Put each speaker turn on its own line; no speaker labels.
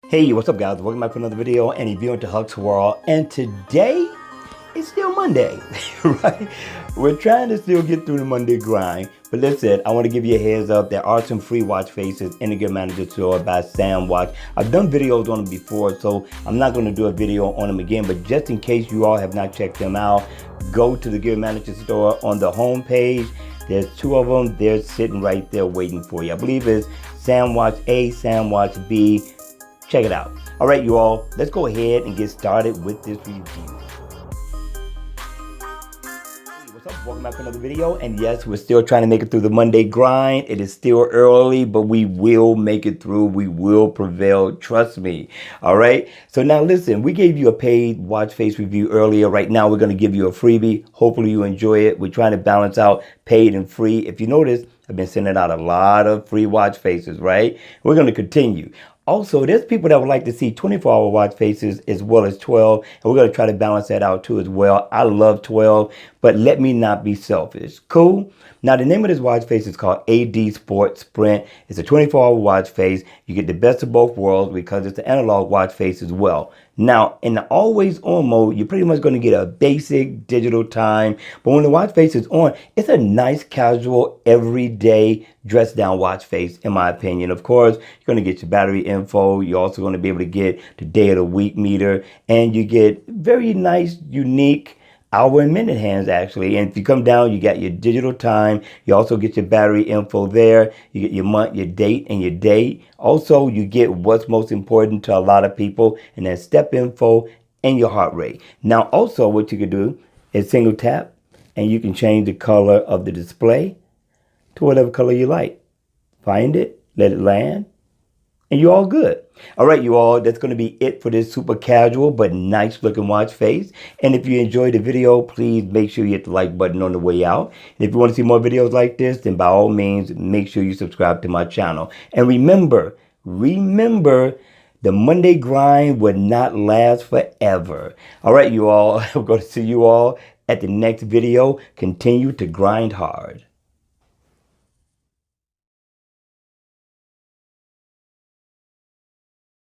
Hey, what's up guys? Welcome back to another video and if you're into Huck's World, and today it's still Monday, right? We're trying to still get through the Monday grind, but listen, I want to give you a heads up. There are some free watch faces in the Gear Manager store by Sam Watch. I've done videos on them before, so I'm not going to do a video on them again, but just in case you all have not checked them out, go to the Gear Manager store on the home page. There's two of them. They're sitting right there waiting for you. I believe it's Sam Watch A, Sam Watch B. Check it out. All right, you all, let's go ahead and get started with this review. Hey, what's up? Welcome back to another video. And yes, we're still trying to make it through the Monday grind. It is still early, but we will make it through. We will prevail. Trust me. All right. So now listen, we gave you a paid watch face review earlier. Right now, we're going to give you a freebie. Hopefully you enjoy it. We're trying to balance out paid and free. If you notice, I've been sending out a lot of free watch faces, right? We're going to continue. Also, there's people that would like to see 24-hour watch faces as well as 12, and we're going to try to balance that out too as well. I love 12, but let me not be selfish. Cool? Now, the name of this watch face is called AD Sport Sprint. It's a 24-hour watch face. You get the best of both worlds because it's an analog watch face as well. Now, in the always on mode, you're pretty much going to get a basic digital time. But when the watch face is on, it's a nice, casual, everyday dress down watch face, in my opinion. Of course, you're going to get your battery info. You're also going to be able to get the day of the week meter. And you get very nice, unique hour and minute hands actually. And if you come down, you got your digital time. You also get your battery info there. You get your month, your date, and your day. Also, you get what's most important to a lot of people, and that's step info and your heart rate. Now, also what you can do is single tap, and you can change the color of the display to whatever color you like. Find it, let it land, and you're all good. All right, you all, that's going to be it for this super casual but nice looking watch face. And if you enjoyed the video, please make sure you hit the like button on the way out. And if you want to see more videos like this, then by all means, make sure you subscribe to my channel. And remember, the Monday grind will not last forever. All right, you all, I'm going to see you all at the next video. Continue to grind hard.